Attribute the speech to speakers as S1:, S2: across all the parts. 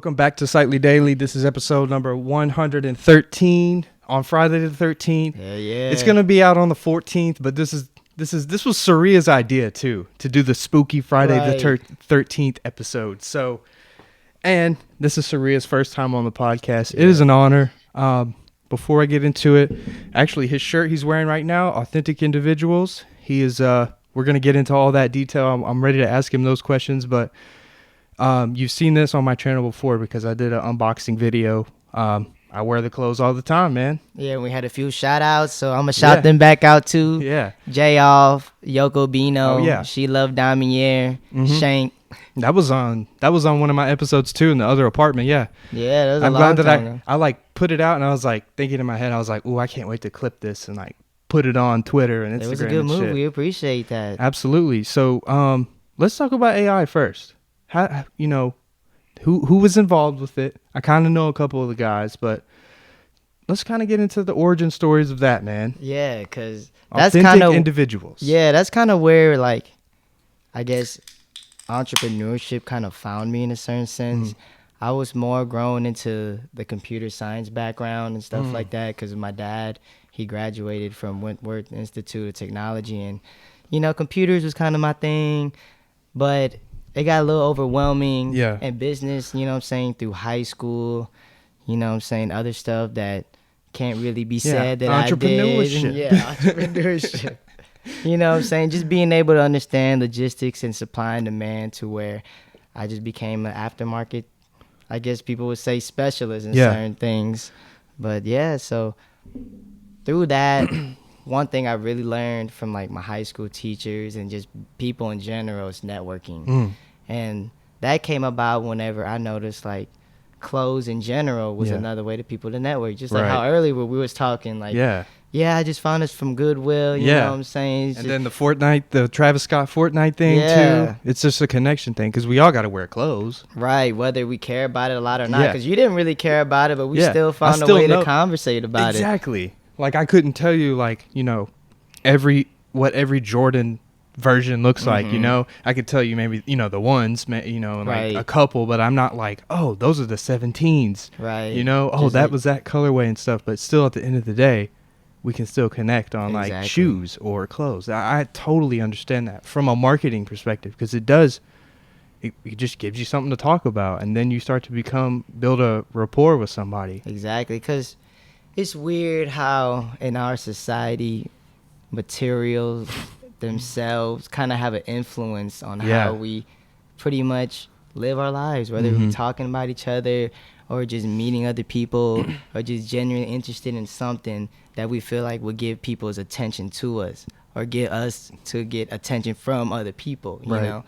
S1: Welcome back to Slightlee Daily. This is episode number 113 on Friday the 13th.
S2: Yeah.
S1: It's gonna be out on the 14th, but this was Suriya's idea too, to do the spooky Friday the 13th episode. So, and this is Suriya's first time on the podcast. It is an honor. Before I get into it, actually, his shirt he's wearing right now, Authentic Individuals. He is. We're gonna get into all that detail. I'm ready to ask him those questions, but. You've seen this on my channel before because I did an unboxing video. I wear the clothes all the time, man.
S2: Yeah, we had a few shout outs, so I'm gonna shout them back out too.
S1: Yeah.
S2: Jay Off, Yoko Bino,
S1: Oh, yeah.
S2: She Love Damier, Shank.
S1: That was on one of my episodes too in the other apartment. Yeah.
S2: Yeah, that was
S1: I'm
S2: a
S1: glad
S2: long
S1: that
S2: time ago.
S1: I like put it out and I was like thinking in my head, I was like, ooh, I can't wait to clip this and like put it on Twitter and Instagram.
S2: It was a good
S1: and
S2: move.
S1: shit.
S2: We appreciate that.
S1: Absolutely. So let's talk about AI first. How who was involved with it? I kind of know a couple of the guys, but let's kind of get into the origin stories of that, man.
S2: Yeah, because that's
S1: Authentic
S2: kind of
S1: individuals.
S2: Yeah, that's kind of where like, I guess, entrepreneurship kind of found me in a certain sense. I was more grown into the computer science background and stuff like that because my dad, he graduated from Wentworth Institute of Technology, and computers was kind of my thing, but it got a little overwhelming in business, through high school, other stuff that can't really be said that I did.
S1: Entrepreneurship.
S2: Yeah, entrepreneurship. Just being able to understand logistics and supply and demand to where I just became an aftermarket, I guess people would say, specialist in certain things. But yeah, so through that, one thing I really learned from like my high school teachers and just people in general is networking. And that came about whenever I noticed like clothes in general was another way to people to network. Just like how earlier we was talking like, I just found this from Goodwill, you know what I'm saying?
S1: And then the Travis Scott Fortnite thing too. It's just a connection thing because we all got to wear clothes.
S2: Right, whether we care about it a lot or not. Because you didn't really care about it, but we still found a way to conversate about it.
S1: Exactly. Like I couldn't tell you like, what every Jordan version looks like, I could tell you maybe, the ones, and like a couple, but I'm not like, oh, those are the 17s.
S2: Right.
S1: That was that colorway and stuff. But still at the end of the day, we can still connect on like shoes or clothes. I totally understand that from a marketing perspective because it just gives you something to talk about. And then you start to build a rapport with somebody.
S2: Exactly. Because it's weird how in our society, materials themselves kind of have an influence on how we pretty much live our lives, whether we're talking about each other or just meeting other people or just genuinely interested in something that we feel like will give people's attention to us or get us to get attention from other people, you know?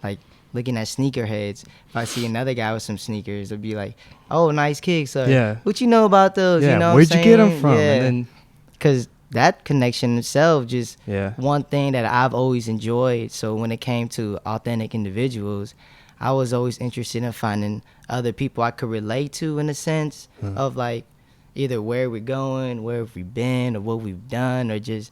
S2: Like looking at sneakerheads, if I see another guy with some sneakers, it'd be like, oh, nice kicks. Or, what you know about those?
S1: Yeah,
S2: you know
S1: where'd you get them from?
S2: Yeah.
S1: And then,
S2: because that connection itself, just one thing that I've always enjoyed. So when it came to authentic individuals, I was always interested in finding other people I could relate to in a sense of like either where we're going, where have we been, or what we've done, or just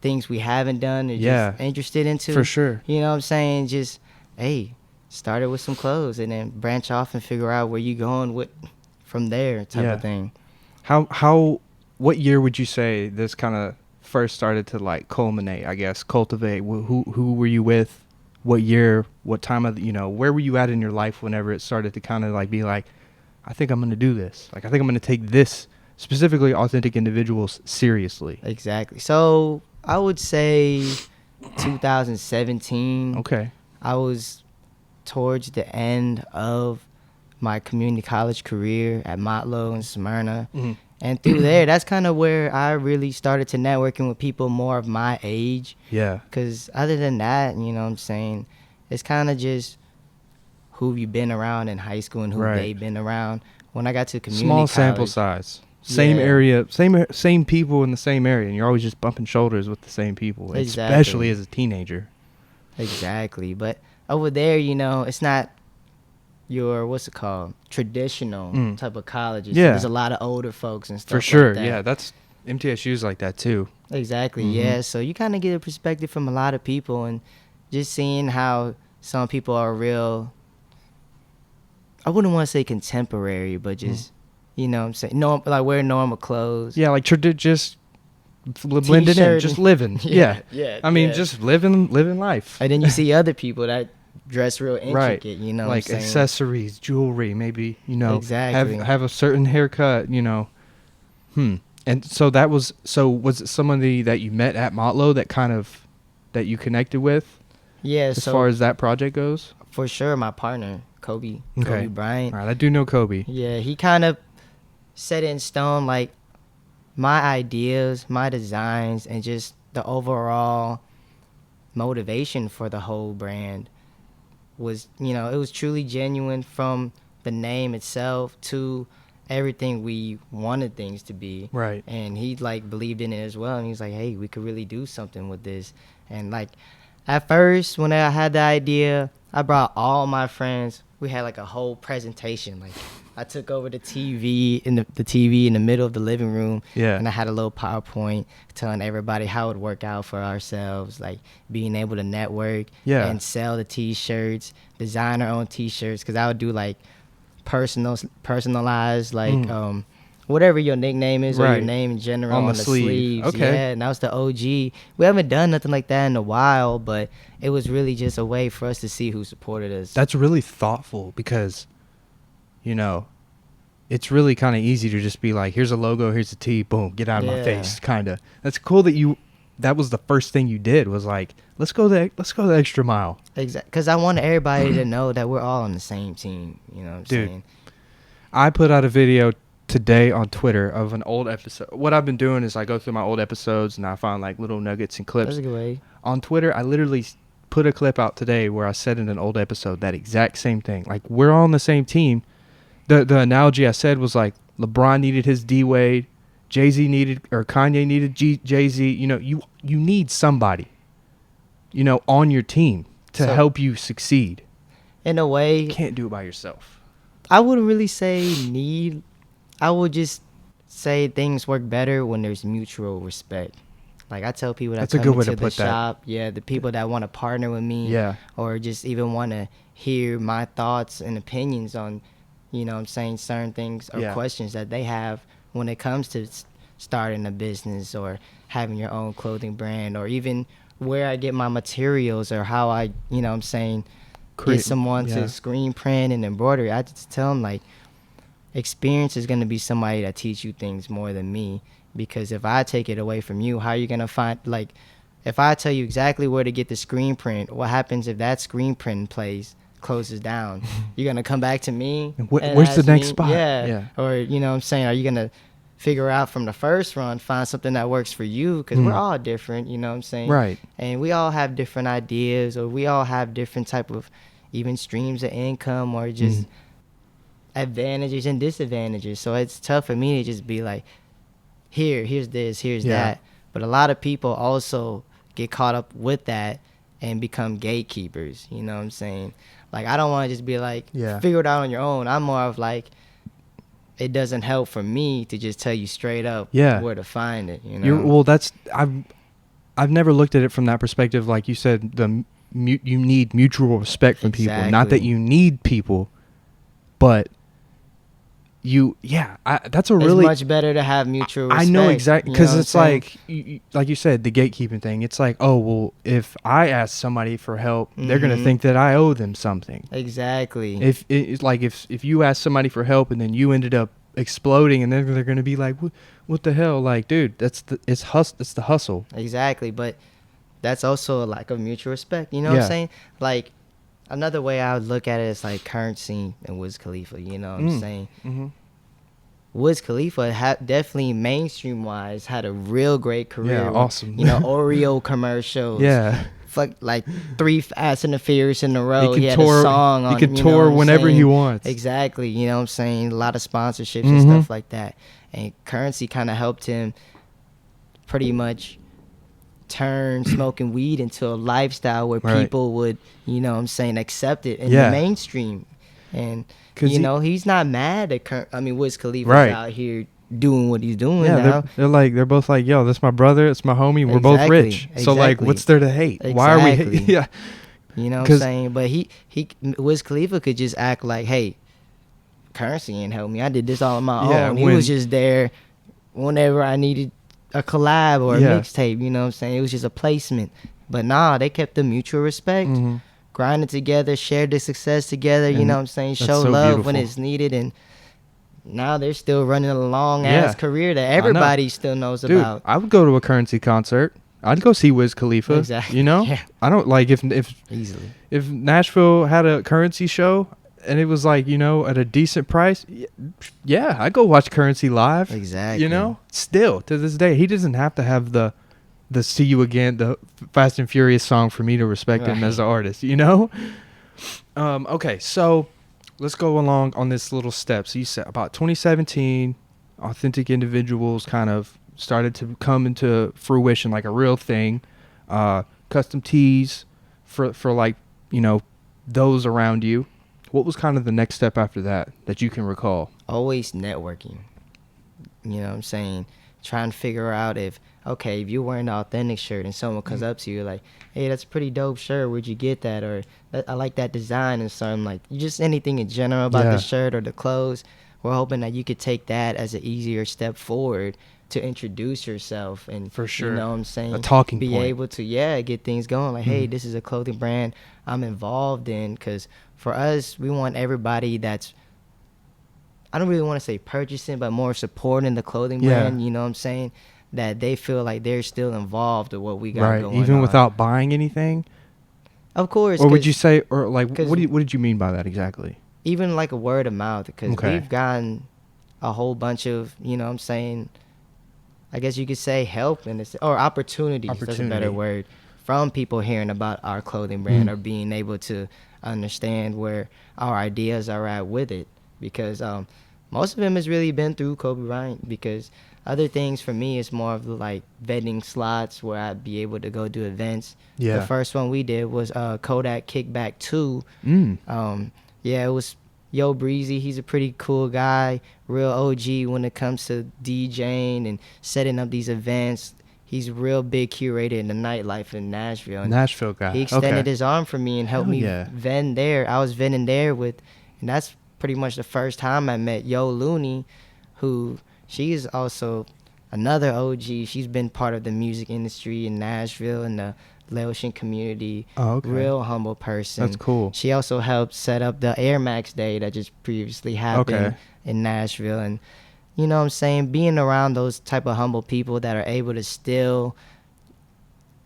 S2: things we haven't done or just interested into.
S1: For sure.
S2: You know what I'm saying? Just, hey, started with some clothes and then branch off and figure out where you're going with from there type of thing.
S1: What year would you say this kind of first started to like culminate, I guess, cultivate? Who were you with? What year, what time of, where were you at in your life whenever it started to kind of like be like, I think I'm going to do this. Like, I think I'm going to take this, specifically authentic individuals, seriously.
S2: Exactly. So I would say 2017.
S1: Okay.
S2: I was towards the end of my community college career at Motlow in Smyrna. And through there, that's kind of where I really started to networking with people more of my age. Yeah. Because other than that, it's kind of just who you've been around in high school and who they've been around. When I got to community college.
S1: Small sample size. Same area, same people in the same area. And you're always just bumping shoulders with the same people, especially as a teenager.
S2: Exactly. But over there, it's not your traditional type of colleges. There's a lot of older folks and stuff
S1: for sure.
S2: like that.
S1: That's MTSU's like that too.
S2: Exactly. Yeah, so you kind of get a perspective from a lot of people and just seeing how some people are real I wouldn't want to say contemporary, but just you know what I'm saying, no, like wear normal clothes.
S1: Yeah, like just blending in, just living. Yeah. I mean, just living life.
S2: And then you see other people that dress real intricate,
S1: right.
S2: You know,
S1: like
S2: what I'm saying?
S1: Accessories, jewelry, maybe, you know,
S2: exactly.
S1: have a certain haircut, you know. And so was it somebody that you met at Motlow that you connected with?
S2: Yeah.
S1: As far as that project goes?
S2: For sure, my partner, Kobe Bryant.
S1: All right, I do know Kobe.
S2: Yeah, he kind of set in stone, like, my ideas, my designs, and just the overall motivation for the whole brand was, you know, it was truly genuine, from the name itself to everything we wanted things to be.
S1: Right.
S2: And he, like, believed in it as well, and he was like, hey, we could really do something with this. And, like, at first, when I had the idea, I brought all my friends. We had, like, a whole presentation. Like, I took over the TV in the middle of the living room.
S1: Yeah.
S2: And I had a little PowerPoint telling everybody how it would work out for ourselves, like being able to network and sell the T-shirts, design our own T-shirts, because I would do, like, personalized, like, whatever your nickname is, or your name in general on the sleeves.
S1: Okay.
S2: Yeah, and that was the OG. We haven't done nothing like that in a while, but it was really just a way for us to see who supported us.
S1: That's really thoughtful, because, you know, it's really kind of easy to just be like, here's a logo, here's a T, boom, get out of my face, kind of. That's cool that was the first thing you did, was like, let's go the extra mile.
S2: Exactly, because I wanted everybody to know that we're all on the same team. You know what I'm saying?
S1: I put out a video today on Twitter of an old episode. What I've been doing is I go through my old episodes and I find, like, little nuggets and clips.
S2: That's a good way.
S1: On Twitter, I literally put a clip out today where I said in an old episode that exact same thing. Like, we're all on the same team. The analogy I said was like, LeBron needed his D-Wade, Kanye needed Jay-Z. You know, you need somebody, you know, on your team to help you succeed.
S2: In a way,
S1: you can't do it by yourself.
S2: I wouldn't really say need. I would just say things work better when there's mutual respect. Like, I tell people that come into the shop, the people that want to partner with me, or just even want to hear my thoughts and opinions on, you know what I'm saying, certain things or questions that they have when it comes to starting a business or having your own clothing brand, or even where I get my materials, or how I, you know what I'm saying, get someone to screen print and embroidery. I just tell them, like, experience is going to be somebody that teach you things more than me, because if I take it away from you, how are you going to find, like, if I tell you exactly where to get the screen print, what happens if that screen print closes down? You're going to come back to me?
S1: Where's the next spot?
S2: Or, you know what I'm saying, are you going to figure out from the first run, find something that works for you? Because we're all different, you know what I'm saying?
S1: Right.
S2: And we all have different ideas, or we all have different type of even streams of income, or just advantages and disadvantages. So it's tough for me to just be like, here's this, here's that. But a lot of people also get caught up with that and become gatekeepers, you know what I'm saying? Like, I don't want to just be like, figure it out on your own. I'm more of like, it doesn't help for me to just tell you straight up where to find it, you know?
S1: I've never looked at it from that perspective. Like you said, you need mutual respect from people. Not that you need people, but that's a really...
S2: It's much better to have mutual respect.
S1: I know exactly, because it's like you said, the gatekeeping thing. It's like, oh, well, if I ask somebody for help, they're going to think that I owe them something.
S2: Exactly.
S1: If you ask somebody for help and then you ended up exploding, and then they're going to be like, what the hell? Like, dude, it's the hustle.
S2: Exactly, but that's also a lack of mutual respect. You know what I'm saying? Like, another way I would look at it is like Currency and Wiz Khalifa. You know what I'm saying? Mm-hmm. Wiz Khalifa definitely mainstream-wise had a real great career.
S1: Yeah, awesome.
S2: You know, Oreo commercials.
S1: Yeah.
S2: Fuck, like 3 Fast and the Furious in a row. He had a song on.
S1: He can tour whenever he wants.
S2: Exactly. You know what I'm saying? A lot of sponsorships and stuff like that. And Currency kind of helped him pretty much turn smoking weed into a lifestyle where people would, you know what I'm saying, accept it in the mainstream. And, you know, he's not mad at Wiz Khalifa's out here doing what he's doing now.
S1: They're both like, yo, that's my brother, it's my homie, we're both rich. So, like, what's there to hate? Why are we...
S2: You know what I'm saying? But Wiz Khalifa could just act like, hey, Currency ain't help me. I did this all on my
S1: Yeah,
S2: own. He was just there whenever I needed a collab or a mixtape, you know what I'm saying? It was just a placement. But nah, they kept the mutual respect, grinding together, shared the success together, you know what I'm saying? Show love when it's needed, and now they're still running a long ass career that everybody still knows about.
S1: I would go to a Currency concert. I'd go see Wiz Khalifa.
S2: Exactly.
S1: You know?
S2: Yeah.
S1: I don't like if
S2: easily.
S1: If Nashville had a Currency show and it was like, you know, at a decent price, yeah, I'd go watch Currency live.
S2: Exactly.
S1: You know? Still, to this day, he doesn't have to have the See You Again, the Fast and Furious song for me to respect him as an artist, you know? Okay, so let's go along on this little step. So you said about 2017, Authentic Individuals kind of started to come into fruition, like a real thing. Custom tees for like, you know, those around you. What was kind of the next step after that you can recall?
S2: Always networking. You know what I'm saying? Trying to figure out if you're wearing an authentic shirt and someone comes up to you like, hey, that's a pretty dope shirt. Where'd you get that? Or I like that design and something, like just anything in general about the shirt or the clothes. We're hoping that you could take that as an easier step forward to introduce yourself and,
S1: for sure,
S2: you know what I'm saying,
S1: a talking
S2: be
S1: point.
S2: Able to get things going, like, hey, this is a clothing brand I'm involved in, because for us, we want everybody that's, I don't really want to say purchasing, but more supporting the clothing brand, you know what I'm saying, that they feel like they're still involved with what we got going on.
S1: Even without buying anything?
S2: Of course.
S1: Or would you say, or like, what did you mean by that exactly?
S2: Even like a word of mouth, because we've gotten a whole bunch of, you know what I'm saying, I guess you could say help in this, or opportunities, that's a better word, from people hearing about our clothing brand or being able to understand where our ideas are at with it. Because most of them has really been through Kobe Bryant, because other things for me is more of the like vending slots where I'd be able to go do events. The first one we did was Kodak Kickback 2. It was Yo Breezy. He's a pretty cool guy, real OG when it comes to DJing and setting up these events. He's real big curator in the nightlife in Nashville.
S1: Nashville guy.
S2: He extended his arm for me and helped me vend there. I was vending there with, and that's pretty much the first time I met Yo Looney, who she's also another OG. She's been part of the music industry in Nashville and the Laotian community. Real humble person.
S1: That's cool.
S2: She also helped set up the Air Max Day that just previously happened in Nashville. And you know what I'm saying, being around those type of humble people that are able to still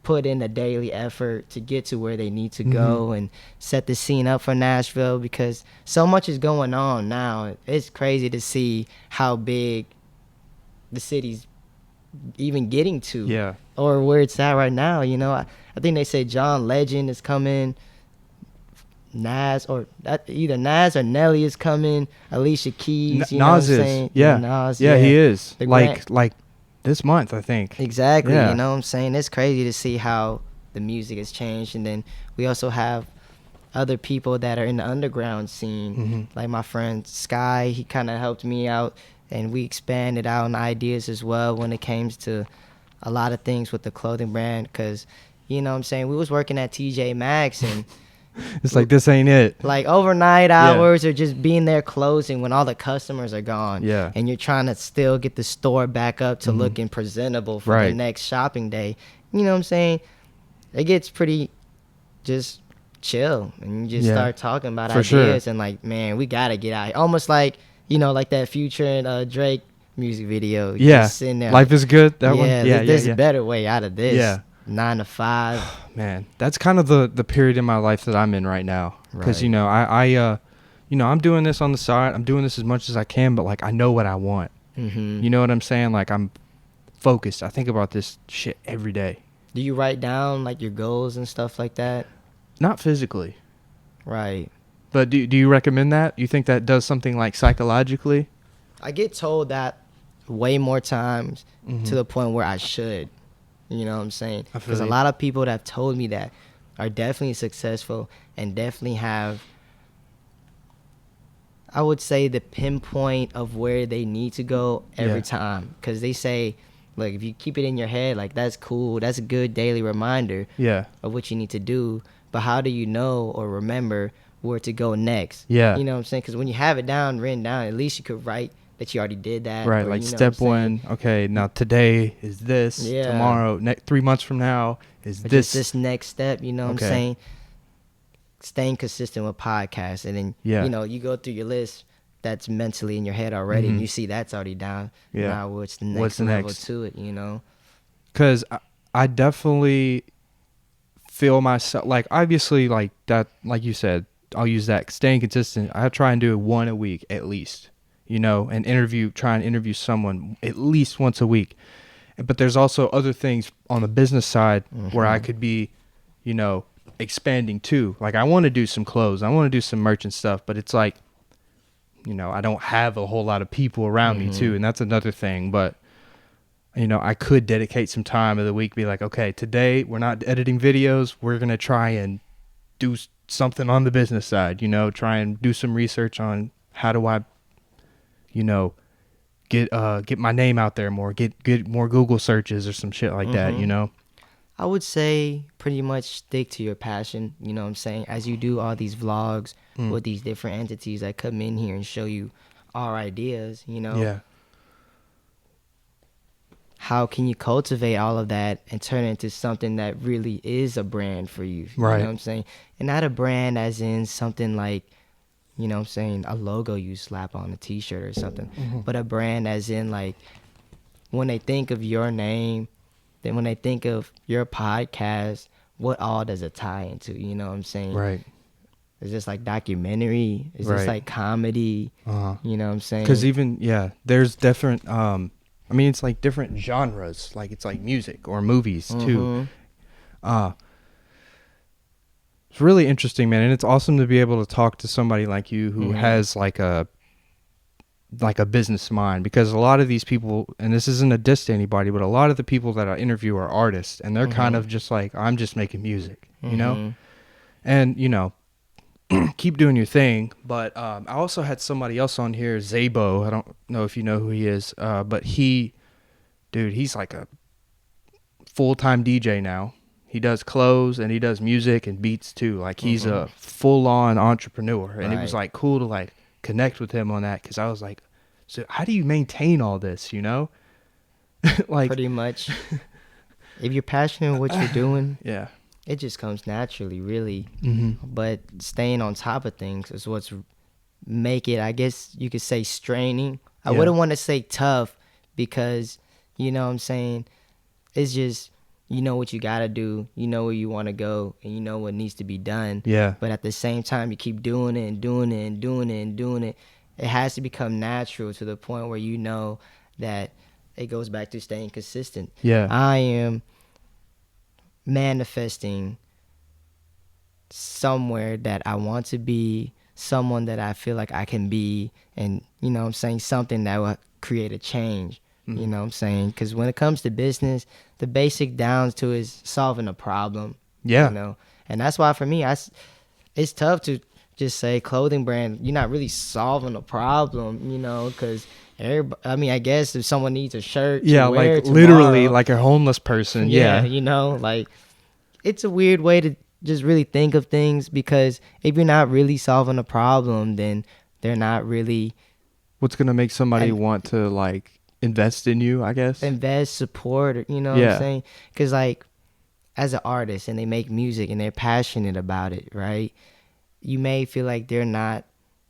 S2: put in the daily effort to get to where they need to go and set the scene up for Nashville, because so much is going on now. It's crazy to see how big the city's even getting to, or where it's at right now. You know, I think they say John Legend is coming, either Nas or Nelly is coming, Alicia Keys, you know what I'm saying?
S1: Nas, he is. Like this month, I think.
S2: Exactly. You know what I'm saying? It's crazy to see how the music has changed. And then we also have other people that are in the underground scene, like my friend Sky. He kind of helped me out, and we expanded out on ideas as well when it came to a lot of things with the clothing brand, because, you know what I'm saying, we was working at TJ Maxx, and
S1: it's like, this ain't it.
S2: Like overnight hours or just being there closing when all the customers are gone. And you're trying to still get the store back up to looking presentable for the next shopping day. You know what I'm saying? It gets pretty just chill, and you just start talking about ideas and like, man, we got to get out here. Almost like, you know, like that Future and Drake music video. Just sitting there.
S1: Life is good. That one.
S2: There's a better way out of this. 9 to 5.
S1: Man, that's kind of the period in my life that I'm in right now. Because, you know, I you know, I'm doing this on the side. I'm doing this as much as I can, but like, I know what I want. You know what I'm saying? Like, I'm focused. I think about this shit every day.
S2: Do you write down like your goals and stuff like that?
S1: Not physically.
S2: Right.
S1: But do you recommend that? You think that does something like psychologically?
S2: I get told that way more times to the point where I should. You know what I'm saying? Because a lot of people that have told me that are definitely successful and definitely have, I would say, the pinpoint of where they need to go every time. Because they say, look, if you keep it in your head, like, that's cool. That's a good daily reminder of what you need to do. But how do you know or remember where to go next.
S1: Yeah.
S2: You know what I'm saying? Because when you have it written down, at least you could write that you already did that.
S1: Right,
S2: or,
S1: like
S2: you know
S1: step one, okay, now today is this,
S2: Yeah.
S1: tomorrow, 3 months from now is
S2: Or
S1: this.
S2: just this next step, you know what I'm saying? Staying consistent with podcasts. And then,
S1: Yeah.
S2: you know, you go through your list that's mentally in your head already, and you see that's already down.
S1: Yeah.
S2: Now what's the next level to it, you know?
S1: Because I definitely feel myself, like, obviously, like that, like you said, I'll use that, staying consistent. I try and do one a week at least, you know, and try and interview someone at least once a week. But there's also other things on the business side where I could be, you know, expanding too. Like, I want to do some clothes, I want to do some merch and stuff, but it's like, you know, I don't have a whole lot of people around me too, and that's another thing. But, you know, I could dedicate some time of the week, be like, okay, today we're not editing videos, we're gonna try and do something on the business side, you know, try and do some research on how do I, you know, get my name out there more, get more Google searches or some shit like that, you know.
S2: I would say pretty much stick to your passion, you know what I'm saying? As you do all these vlogs with these different entities that come in here and show you our ideas, you know.
S1: Yeah.
S2: How can you cultivate all of that and turn it into something that really is a brand for you? You
S1: Right.
S2: know what I'm saying? And not a brand as in something like, you know what I'm saying, a logo you slap on a t-shirt or something, but a brand as in, like, when they think of your name, then when they think of your podcast, what all does it tie into? You know what I'm saying?
S1: Right.
S2: Is this like documentary? Is
S1: Right.
S2: this like comedy? You know what I'm saying?
S1: Because even, there's different, I mean, it's like different genres, like it's like music or movies too. It's really interesting, man, and it's awesome to be able to talk to somebody like you who has like a business mind, because a lot of these people, and this isn't a diss to anybody, but a lot of the people that I interview are artists, and they're kind of just like, I'm just making music, you know? And, you know, keep doing your thing. But I also had somebody else on here, Zabo. I don't know if you know who he is, but he's like a full-time DJ now. He does clothes and he does music and beats too. Like, he's a full-on entrepreneur, and it was like cool to like connect with him on that, because I was like, so how do you maintain all this, you know? Like,
S2: pretty much. If you're passionate in what you're doing,
S1: yeah,
S2: it just comes naturally, really. But staying on top of things is what's make it, I guess you could say, straining. I wouldn't want to say tough, because, you know what I'm saying, it's just, you know what you got to do, you know where you want to go, and you know what needs to be done.
S1: Yeah.
S2: But at the same time, you keep doing it and doing it and doing it and doing it. It has to become natural to the point where you know that it goes back to staying consistent.
S1: Yeah.
S2: I am manifesting somewhere that I want to be, someone that I feel like I can be, and, you know what I'm saying, something that will create a change. You know what I'm saying? Because when it comes to business, the basic downs to is solving a problem.
S1: Yeah.
S2: You know? And that's why for me, it's tough to just say clothing brand. You're not really solving a problem, you know, because I mean, I guess if someone needs a shirt,
S1: yeah,
S2: to wear
S1: like
S2: tomorrow,
S1: literally like a homeless person. Yeah.
S2: you know, like, it's a weird way to just really think of things, because if you're not really solving a problem, then they're not really
S1: What's gonna make somebody want to like invest in you, I guess?
S2: invest, support, you know what I'm saying? Because, like, as an artist and they make music and they're passionate about it, right? You may feel like they're not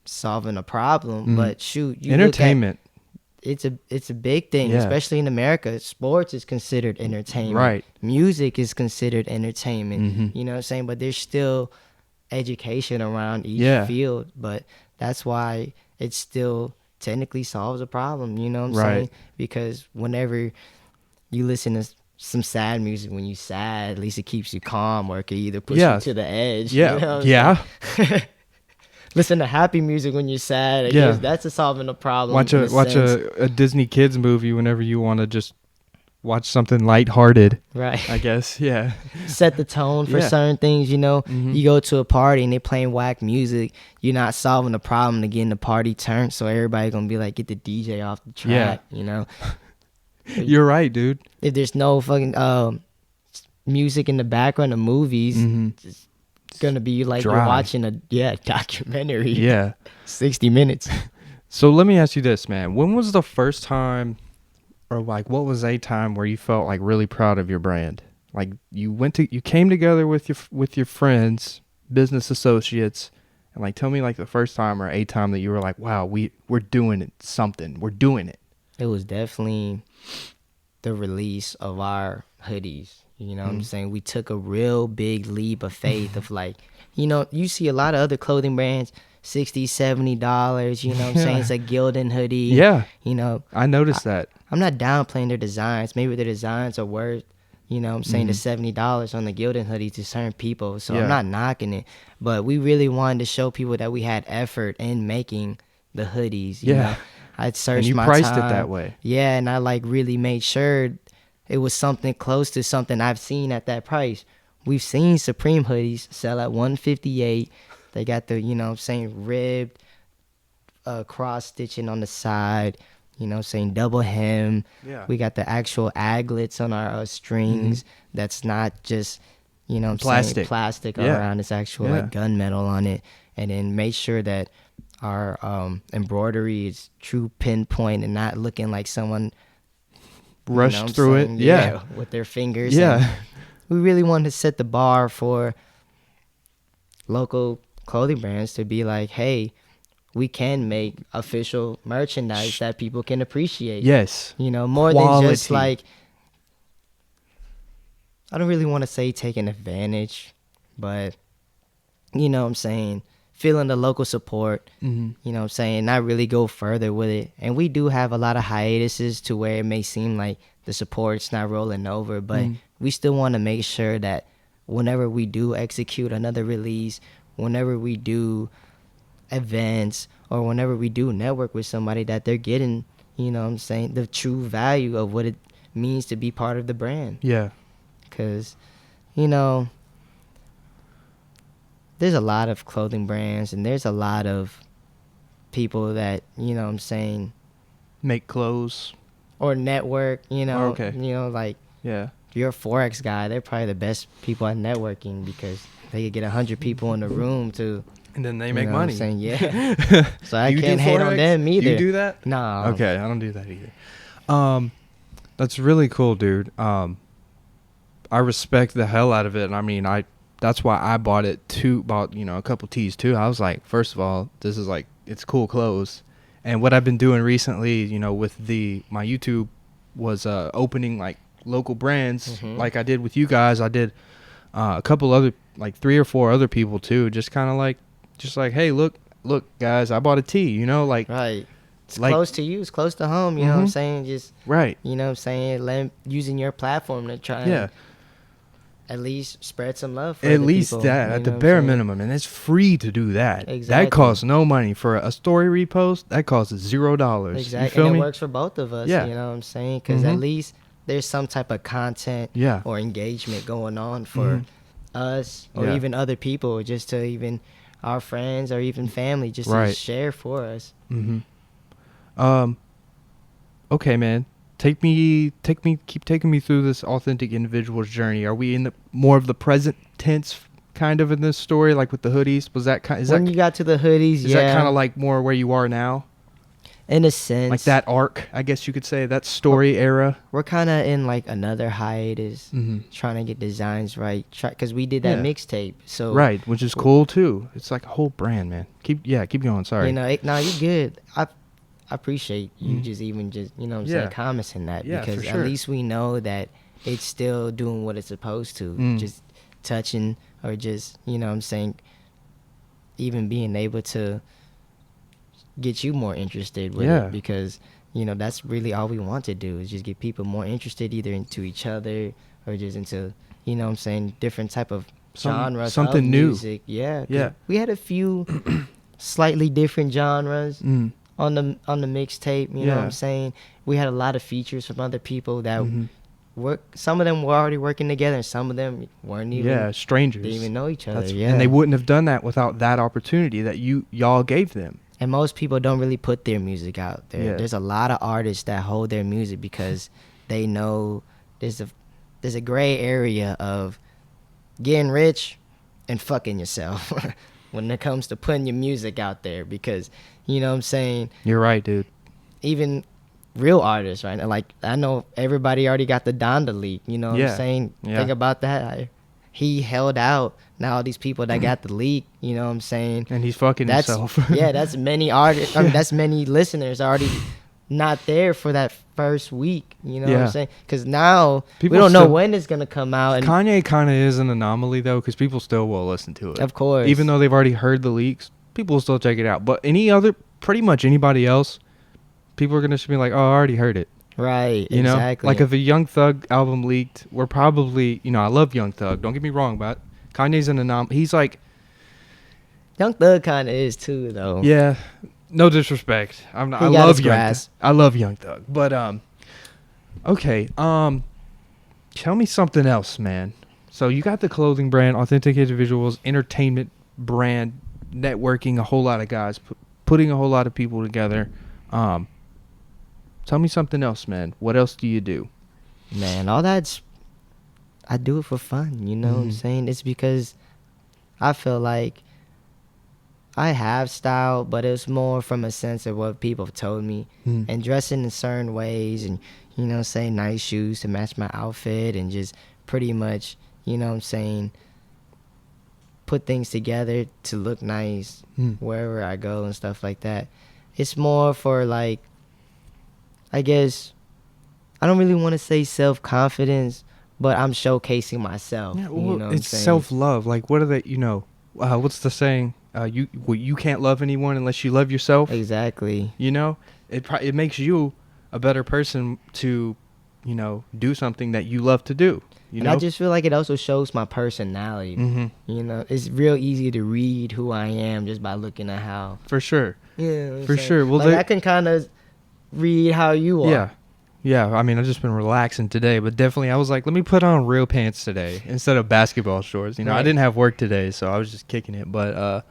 S2: solving a problem, but shoot, you
S1: entertainment.
S2: It's a big thing, especially in America. Sports is considered entertainment.
S1: Right.
S2: Music is considered entertainment. You know what I'm saying? But there's still education around each field. But that's why it still technically solves a problem. You know what I'm saying? Because whenever you listen to some sad music, when you sad, at least it keeps you calm, or it can either push you to the edge.
S1: Yeah.
S2: You know what I'm saying? Listen to happy music when you're sad. I guess that's a solving a problem.
S1: Watch a Disney kids movie whenever you want to just watch something lighthearted.
S2: Right.
S1: I guess. Yeah.
S2: Set the tone for certain things, you know. You go to a party and they're playing whack music. You're not solving the problem to getting the party turned. So everybody gonna be like, get the DJ off the track, you know.
S1: You're right, dude.
S2: If there's no fucking music in the background of movies, gonna be like
S1: dry.
S2: you're watching a documentary.
S1: Yeah.
S2: 60 minutes.
S1: So let me ask you this, man. When was the first time, or like what was a time where you felt like really proud of your brand? Like you came together with your friends, business associates, and like tell me like the first time or a time that you were like, wow, we're doing it, something. We're doing it.
S2: It was definitely the release of our hoodies. You know what I'm saying? We took a real big leap of faith of like, you know, you see a lot of other clothing brands, $60, $70, you know what I'm saying? It's a Gildan hoodie.
S1: Yeah.
S2: You know,
S1: I noticed that.
S2: I'm not downplaying their designs. Maybe their designs are worth, you know what I'm saying, the $70 on the Gildan hoodie to certain people. So I'm not knocking it. But we really wanted to show people that we had effort in making the hoodies. You know? I searched my time. And you priced
S1: it that way.
S2: Yeah, and I like really made sure it was something close to something I've seen at that price. We've seen Supreme hoodies sell at $158. They got the, you know what I'm saying, ribbed cross stitching on the side, you know what I'm saying, double hem.
S1: Yeah.
S2: We got the actual aglets on our strings. That's not just, you know what I'm saying, plastic around. It's actual like gunmetal on it. And then make sure that our embroidery is true pinpoint and not looking like someone
S1: rushed through it. Yeah.
S2: With their fingers.
S1: Yeah.
S2: And we really wanted to set the bar for local clothing brands to be like, hey, we can make official merchandise that people can appreciate.
S1: Yes.
S2: You know, more than just like, I don't really want to say taking advantage, but you know what I'm saying, feeling the local support, you know what I'm saying, not really go further with it. And we do have a lot of hiatuses to where it may seem like the support's not rolling over, but we still want to make sure that whenever we do execute another release, whenever we do events, or whenever we do network with somebody, that they're getting, you know what I'm saying, the true value of what it means to be part of the brand.
S1: Yeah.
S2: Because, you know, there's a lot of clothing brands and there's a lot of people that, you know what I'm saying,
S1: make clothes
S2: or network, you know, you know, like,
S1: yeah,
S2: you're a Forex guy, they're probably the best people at networking because they could get 100 people in the room to,
S1: and then they make money.
S2: Saying, yeah. So I can't hate on them either.
S1: You do that?
S2: No.
S1: Okay, I don't do that either. That's really cool, dude. I respect the hell out of it, and I mean, that's why I bought you know, a couple tees too. I was like, first of all, this is like, it's cool clothes. And what I've been doing recently, you know, with my YouTube was opening like local brands, like I did with you guys. I did a couple other, like 3 or 4 other people too, just kind of like, hey, look guys, I bought a tee, you know, like,
S2: right, it's
S1: like,
S2: close to you, it's close to home, you know what I'm saying, just
S1: right,
S2: you know what I'm saying, using your platform to try and at least spread some love for
S1: at least
S2: people,
S1: that at the bare minimum, and it's free to do that.
S2: Exactly.
S1: That costs no money. For a story repost, that costs $0.
S2: Exactly.
S1: You feel
S2: and
S1: me?
S2: It works for both of us.
S1: Yeah.
S2: You know what I'm saying, because at least there's some type of content or engagement going on for us or even other people, just to even our friends or even family, just to share for us.
S1: Okay, man. Keep taking me through this authentic individual's journey. Are we in more of the present tense kind of in this story, like with the hoodies? Was that when
S2: you got to the hoodies?
S1: Is that kind of like more where you are now?
S2: In a sense,
S1: like that arc, I guess you could say, that story era.
S2: We're kind of in like another hiatus, trying to get designs right, because we did that mixtape. So
S1: which is cool too. It's like a whole brand, man. Keep going. Sorry.
S2: You know, no, you're good. I appreciate you you know what I'm saying, commenting that, because at least we know that it's still doing what it's supposed to, just touching, or just, you know what I'm saying, even being able to get you more interested with it, because, you know, that's really all we want to do, is just get people more interested either into each other or just into, you know what I'm saying, different type of genres,
S1: something
S2: of
S1: new.
S2: Music. We had a few slightly different genres on the mixtape, you know what I'm saying. We had a lot of features from other people that some of them were already working together, and some of them weren't even
S1: strangers.
S2: Didn't even know each other.
S1: And they wouldn't have done that without that opportunity that y'all gave them.
S2: And most people don't really put their music out there. There's a lot of artists that hold their music because they know there's a gray area of getting rich and fucking yourself when it comes to putting your music out there, because you know what I'm saying,
S1: You're right, dude.
S2: even real artists, right? Like, I know everybody already got the Donda leak, you know what I'm saying? Think about that. He held out. Now all these people that got the leak, you know what I'm saying?
S1: And he's fucking himself.
S2: That's many artists. I mean, that's many listeners already not there for that first week, you know what I'm saying? Because now people we don't know when it's going to come out. And
S1: Kanye kind of is an anomaly, though, because people still will listen to it.
S2: Of course.
S1: Even though they've already heard the leaks, people will still check it out. But pretty much anybody else, people are going to be like, oh, I already heard it.
S2: Right,
S1: you know?
S2: exactly.
S1: Like, if a Young Thug album leaked, we're probably, I love Young Thug. Don't get me wrong, but Kanye's an anomaly. He's like...
S2: Young Thug kind of is, too, though.
S1: Yeah. No disrespect. I love Young Thug. But, okay. Tell me something else, man. So, you got the clothing brand, Authentic Individuals, entertainment brand, networking, a whole lot of guys, putting a whole lot of people together. Tell me something else, man. What else do you do?
S2: Man, all that's... I do it for fun, you know what I'm saying? It's because I feel like I have style, but it's more from a sense of what people have told me. And dressing in certain ways and, you know, saying nice shoes to match my outfit and just pretty much, you know what I'm saying, put things together to look nice wherever I go and stuff like that. It's more for, like, I guess, I don't really want to say self-confidence, but I'm showcasing myself.
S1: Yeah, well,
S2: you know what
S1: it's self-love. Like, what are they, what's the saying? You can't love anyone unless you love yourself.
S2: Exactly.
S1: You know, it makes you a better person to, do something that you love to do. You know?
S2: I just feel like it also shows my personality. You know, it's real easy to read who I am just by looking at how.
S1: For sure.
S2: Yeah.
S1: For sure. Well,
S2: like I can kind of read how you are.
S1: Yeah. Yeah, I mean, I've just been relaxing today, but definitely I was like, let me put on real pants today instead of basketball shorts. You know, right. I didn't have work today, so I was just kicking it. But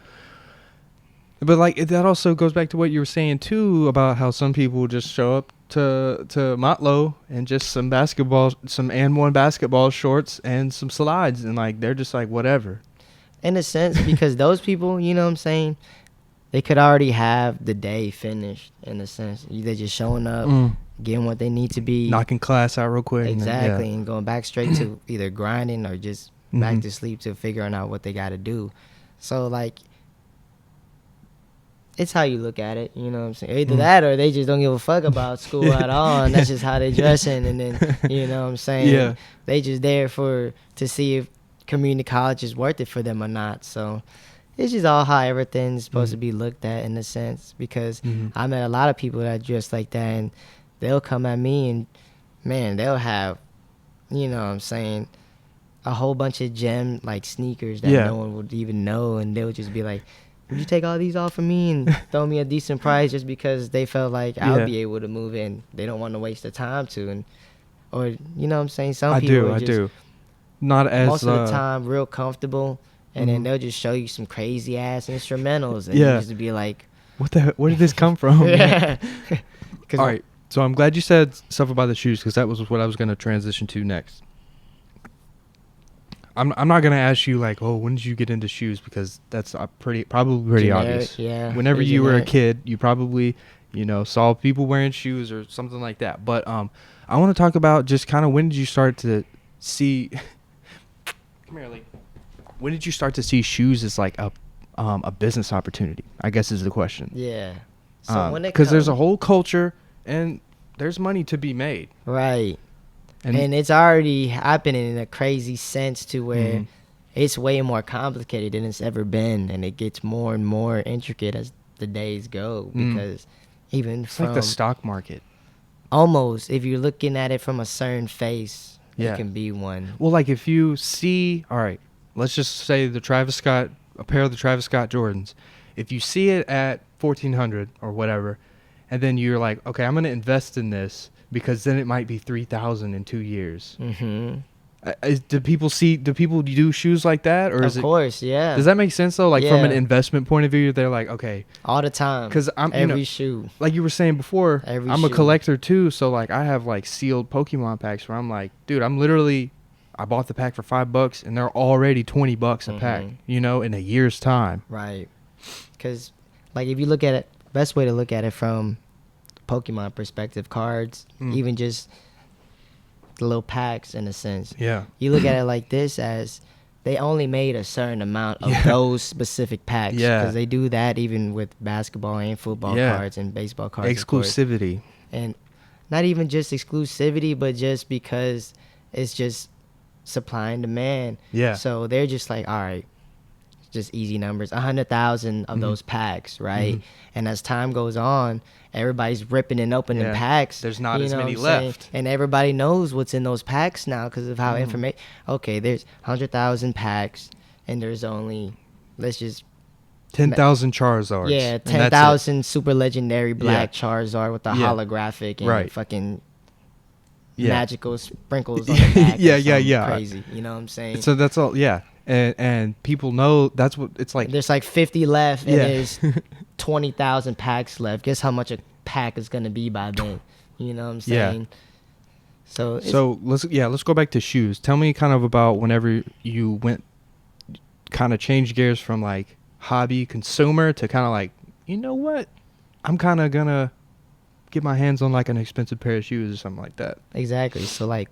S1: like, that also goes back to what you were saying, too, about how some people just show up to Motlow and just some and one basketball shorts and some slides, and, like, they're just like, whatever.
S2: In a sense, because those people, you know what I'm saying, they could already have the day finished, in a sense. They're just showing up, getting what they need to be.
S1: Knocking class out real quick.
S2: Exactly, and going back straight to either grinding or just back to sleep to figuring out what they got to do. So, like, it's how you look at it, you know what I'm saying? Either that or they just don't give a fuck about school at all, and that's just how they dressing, and then, you know what I'm saying?
S1: Yeah.
S2: They just there to see if community college is worth it for them or not. So it's just all how everything's supposed to be looked at, in a sense, because I met a lot of people that dress like that, and they'll come at me and, man, they'll have, you know what I'm saying, a whole bunch of gem, like, sneakers that no one would even know, and they'll just be like, would you take all these off of me and throw me a decent price, just because they felt like I'll be able to move in. They don't want to waste the time to, or, you know what I'm saying, some people
S1: I do. Not as
S2: most of the time real comfortable, and then they'll just show you some crazy ass instrumentals, and you just be like,
S1: where did this come from?
S2: Yeah.
S1: All right, so I'm glad you said stuff about the shoes, because that was what I was going to transition to next. I'm not going to ask you, like, oh, when did you get into shoes, because that's probably pretty
S2: generic,
S1: obvious.
S2: Yeah.
S1: Whenever you were a kid, you probably, saw people wearing shoes or something like that. But I want to talk about just kind of when did you start to see come here, Lee. When did you start to see shoes as like a business opportunity, I guess is the question.
S2: Yeah. So
S1: because there's a whole culture and there's money to be made.
S2: Right. And it's already happening in a crazy sense to where it's way more complicated than it's ever been, and it gets more and more intricate as the days go, because even
S1: it's like the stock market.
S2: Almost, if you're looking at it from a certain face, it can be one.
S1: Well, like if you see, all right, let's just say a pair of the Travis Scott Jordans. If you see it at $1,400 or whatever, and then you're like, okay, I'm going to invest in this, because then it might be $3,000 in 2 years. Do people do shoes like that, or
S2: of course, yeah?
S1: Does that make sense though? Like from an investment point of view, they're like, okay,
S2: all the time,
S1: because I'm
S2: every shoe.
S1: Like you were saying before, I'm a
S2: shoe.
S1: collector too, so like I have like sealed Pokemon packs where I'm like, dude, I'm literally I bought the pack for $5 and they're already $20 a pack, you know, in a year's time.
S2: Right. Because, like, if you look at it, best way to look at it from Pokemon perspective, cards, even just the little packs in a sense.
S1: Yeah.
S2: You look at it like this as they only made a certain amount of those specific packs.
S1: Yeah.
S2: Because they do that even with basketball and football cards and baseball cards.
S1: Exclusivity.
S2: And not even just exclusivity, but just because it's just supply and demand.
S1: Yeah.
S2: So they're just like, all right, just easy numbers, 100,000 of those packs, right? And as time goes on, everybody's ripping and opening packs.
S1: There's not as many left.
S2: And everybody knows what's in those packs now because of how information. Okay, there's 100,000 packs, and there's only, let's just
S1: 10,000 Charizards.
S2: Yeah, 10,000 super legendary black Charizard with the holographic and fucking magical sprinkles on the back.
S1: Yeah.
S2: Crazy, you know what I'm saying?
S1: So that's all, and people know that's what it's like.
S2: There's like 50 left, and there's 20,000 packs left. Guess how much a pack is gonna be by then? You know what I'm saying? Yeah. So let's go back to shoes. Tell me kind of about whenever you went, kind of changed gears from like hobby consumer to kind of like, you know what, I'm kind of gonna get my hands on like an expensive pair of shoes or something like that. Exactly. So like,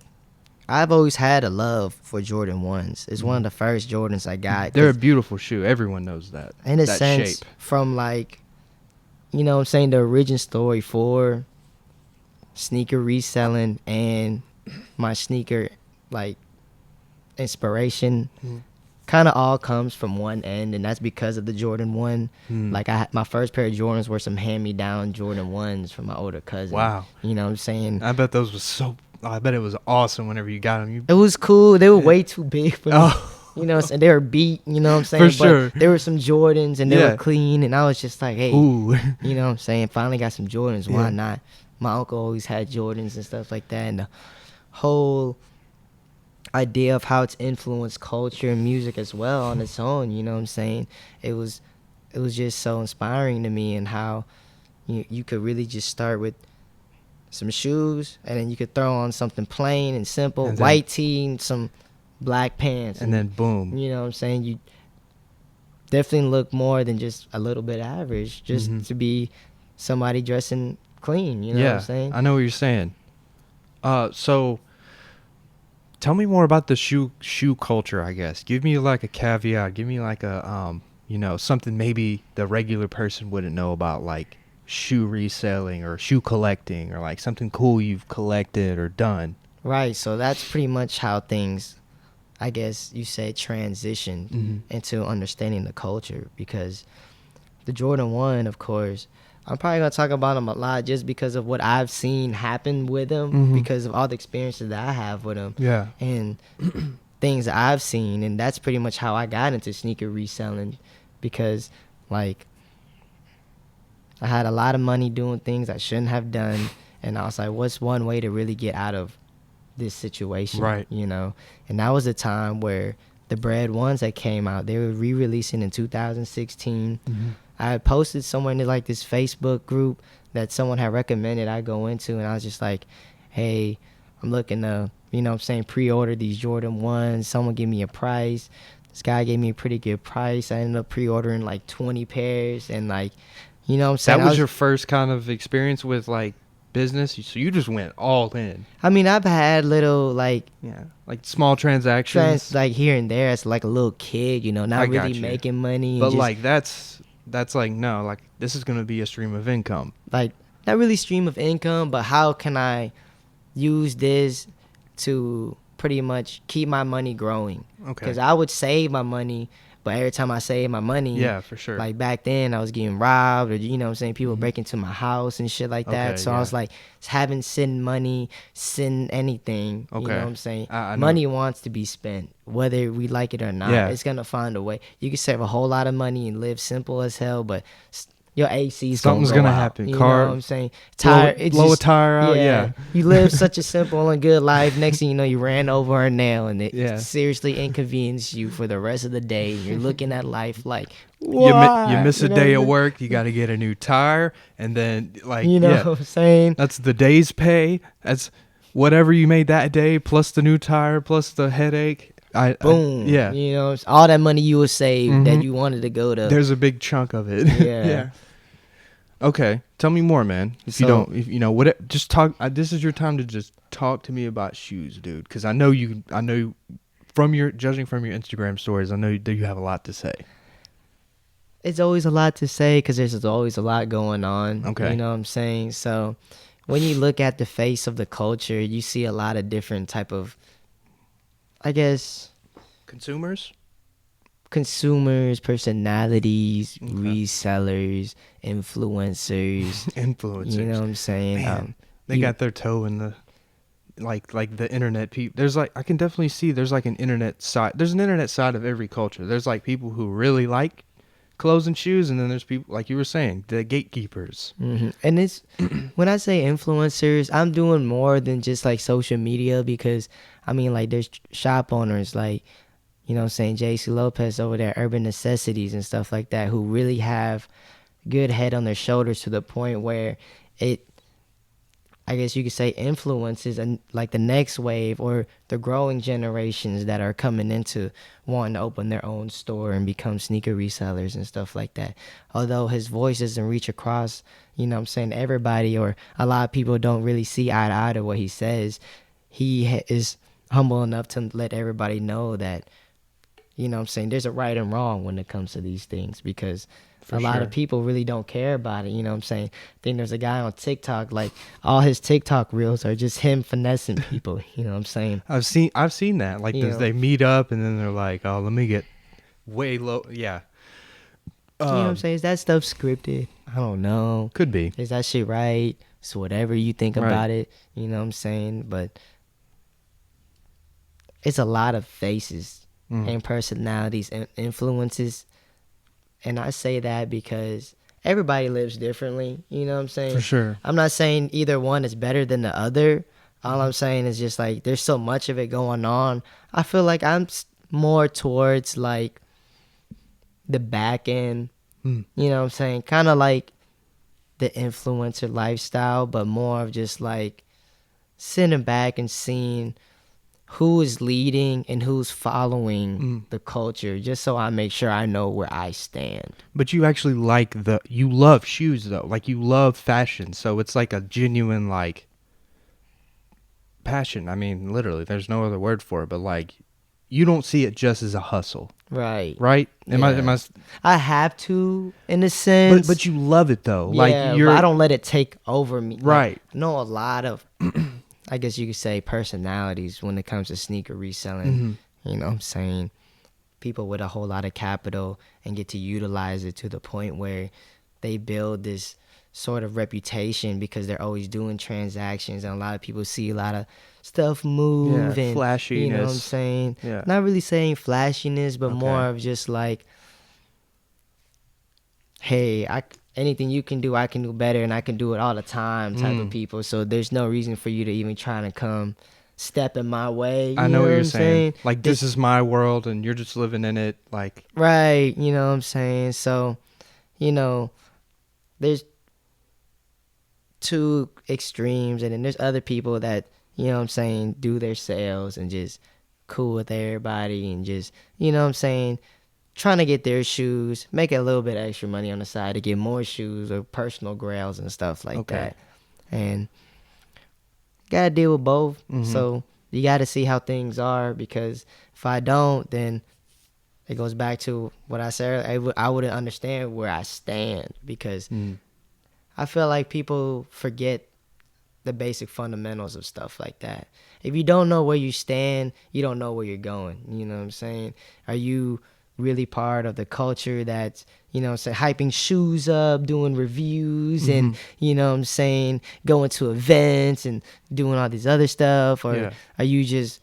S2: I've always had a love for Jordan 1s. It's one of the first Jordans I got.
S1: They're a beautiful shoe. Everyone knows that.
S2: In a sense, shape. From like, you know what I'm saying, the origin story for sneaker reselling and my sneaker like inspiration kind of all comes from one end, and that's because of the Jordan 1. Like my first pair of Jordans were some hand-me-down Jordan 1s from my older cousin.
S1: Wow.
S2: You know what I'm saying?
S1: I bet those was I bet it was awesome whenever you got them.
S2: It was cool. They were way too big for me. You know, and they were beat, you know what I'm saying?
S1: For sure.
S2: But there were some Jordans, and they were clean, and I was just like, hey,
S1: ooh.
S2: You know what I'm saying? Finally got some Jordans. Why not? My uncle always had Jordans and stuff like that, and the whole idea of how it's influenced culture and music as well on its own, you know what I'm saying? It was just so inspiring to me, and how you could really just start with some shoes, and then you could throw on something plain and simple, and white tee and some black pants,
S1: and then boom.
S2: You know what I'm saying? You definitely look more than just a little bit average, just to be somebody dressing clean, you know what I'm saying?
S1: I know what you're saying. So tell me more about the shoe culture, I guess. Give me like a caveat. Give me like a something maybe the regular person wouldn't know about, like shoe reselling or shoe collecting, or like something cool you've collected or done.
S2: Right. So that's pretty much how things, I guess you say, transitioned into understanding the culture, because the Jordan 1, of course, I'm probably going to talk about him a lot just because of what I've seen happen with him, because of all the experiences that I have with him. Yeah. And things that I've seen. And that's pretty much how I got into sneaker reselling, because, like, I had a lot of money doing things I shouldn't have done. And I was like, what's one way to really get out of this situation? Right. You know? And that was a time where the Bread ones that came out, they were re-releasing in 2016. I had posted somewhere in like this Facebook group that someone had recommended I go into, and I was just like, hey, I'm looking to, you know what I'm saying, pre-order these Jordan 1s. Someone give me a price. This guy gave me a pretty good price. I ended up pre-ordering like 20 pairs, and like, you know what I'm saying?
S1: That was your first kind of experience with like business? So you just went all in.
S2: I mean, I've had little like
S1: small transactions
S2: like here and there as like a little kid, you know, not really making money.
S1: But like that's like, no, like this is going to be a stream of income.
S2: Like not really stream of income, but how can I use this to pretty much keep my money growing? Okay. Because I would save my money, but every time I save my money,
S1: for sure.
S2: Like back then, I was getting robbed, or you know what I'm saying, people break into my house and shit like that. So I was like, having send money, send anything. You know what I'm saying? Money wants to be spent, whether we like it or not. It's gonna find a way. You can save a whole lot of money and live simple as hell, but your AC's
S1: something's gonna happen.
S2: You know what I'm saying? Blow
S1: a tire out. Yeah.
S2: You live such a simple and good life. Next thing you know, you ran over a nail, and it seriously inconvenienced you for the rest of the day. You're looking at life like, what?
S1: You miss a day of work. You got to get a new tire, and then like,
S2: you know what I'm saying?
S1: That's the day's pay. whatever you made that day, plus the new tire, plus the headache.
S2: Boom.
S1: Yeah.
S2: You know, all that money you would save that you wanted to go to.
S1: There's a big chunk of it.
S2: Yeah.
S1: Yeah. Okay. Tell me more, man. If you don't, if, you know, what, just talk. This is your time to just talk to me about shoes, dude. Because I know from judging from your Instagram stories, I know that you have a lot to say.
S2: It's always a lot to say because there's always a lot going on.
S1: Okay.
S2: You know what I'm saying? So when you look at the face of the culture, you see a lot of different type of, I guess,
S1: consumers,
S2: personalities, resellers, influencers. You know what I'm saying?
S1: Man, they got their toe in the like the internet people. There's like, I can definitely see there's like an internet side. There's an internet side of every culture. There's like people who really like clothes and shoes, and then there's people like you were saying, the gatekeepers.
S2: And it's when I say influencers, I'm doing more than just like social media, because I mean, like, there's shop owners like, you know what I'm saying, JC Lopez over there, Urban Necessities and stuff like that, who really have good head on their shoulders to the point where it, I guess you could say, influences and like the next wave or the growing generations that are coming into wanting to open their own store and become sneaker resellers and stuff like that. Although his voice doesn't reach across, you know what I'm saying, everybody, or a lot of people don't really see eye to eye to what he says, he is humble enough to let everybody know that, you know what I'm saying, there's a right and wrong when it comes to these things, because a lot of people really don't care about it. You know what I'm saying? I think there's a guy on TikTok, like, all his TikTok reels are just him finessing people. You know what I'm saying?
S1: I've seen that. Like, they meet up and then they're like, oh, let me get way low. Yeah.
S2: You know what I'm saying? Is that stuff scripted? I don't know.
S1: Could be.
S2: Is that shit right? So whatever you think about it, you know what I'm saying? But it's a lot of faces and personalities and influences. And I say that because everybody lives differently, you know what I'm saying?
S1: For sure.
S2: I'm not saying either one is better than the other. All I'm saying is just, like, there's so much of it going on. I feel like I'm more towards, like, the back end, you know what I'm saying? Kind of like the influencer lifestyle, but more of just, like, sitting back and seeing who is leading and who's following the culture, just so I make sure I know where I stand.
S1: But you actually you love shoes, though. Like, you love fashion, so it's like a genuine, like, passion. I mean, literally, there's no other word for it, but, like, you don't see it just as a hustle.
S2: Right.
S1: Right?
S2: I have to, in a sense.
S1: But you love it, though.
S2: Yeah,
S1: like,
S2: but I don't let it take over me.
S1: Right.
S2: Like, I know a lot of, I guess you could say, personalities when it comes to sneaker reselling. You know what I'm saying? People with a whole lot of capital and get to utilize it to the point where they build this sort of reputation because they're always doing transactions, and a lot of people see a lot of stuff move and
S1: flashiness.
S2: You know what I'm saying?
S1: Yeah.
S2: Not really saying flashiness, but more of just like, hey, anything you can do, I can do better, and I can do it all the time type of people. So there's no reason for you to even try to come step in my way.
S1: I know what you're saying. Like, this is my world, and you're just living in it. Like,
S2: right, you know what I'm saying? So, you know, there's two extremes, and then there's other people that, you know what I'm saying, do their sales and just cool with everybody and just, you know what I'm saying, trying to get their shoes, make a little bit extra money on the side to get more shoes or personal grails and stuff like that. And gotta deal with both. So you gotta see how things are, because if I don't, then it goes back to what I said. I wouldn't understand where I stand, because I feel like people forget the basic fundamentals of stuff like that. If you don't know where you stand, you don't know where you're going. You know what I'm saying? Are you really part of the culture that's, you know, say, hyping shoes up, doing reviews, and, you know what I'm saying, going to events and doing all this other stuff? Or are you just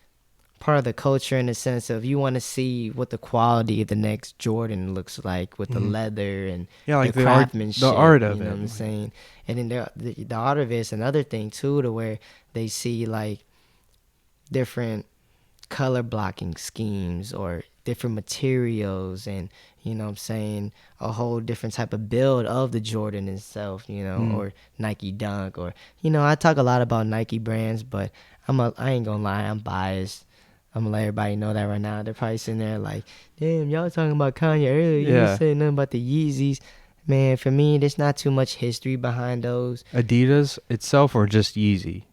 S2: part of the culture in the sense of you want to see what the quality of the next Jordan looks like with the leather and
S1: like
S2: the craftsmanship,
S1: the art of
S2: you know
S1: it.
S2: what I'm saying? And then the art of it is another thing too, to where they see like different color blocking schemes or different materials, and, you know what I'm saying, a whole different type of build of the Jordan itself, you know, or Nike Dunk, or, you know, I talk a lot about Nike brands, but I ain't gonna lie, I'm biased. I'm gonna let everybody know that right now. They're probably sitting there like, damn, y'all talking about Kanye earlier. You didn't say nothing about the Yeezys. Man, for me, there's not too much history behind those.
S1: Adidas itself or just Yeezy?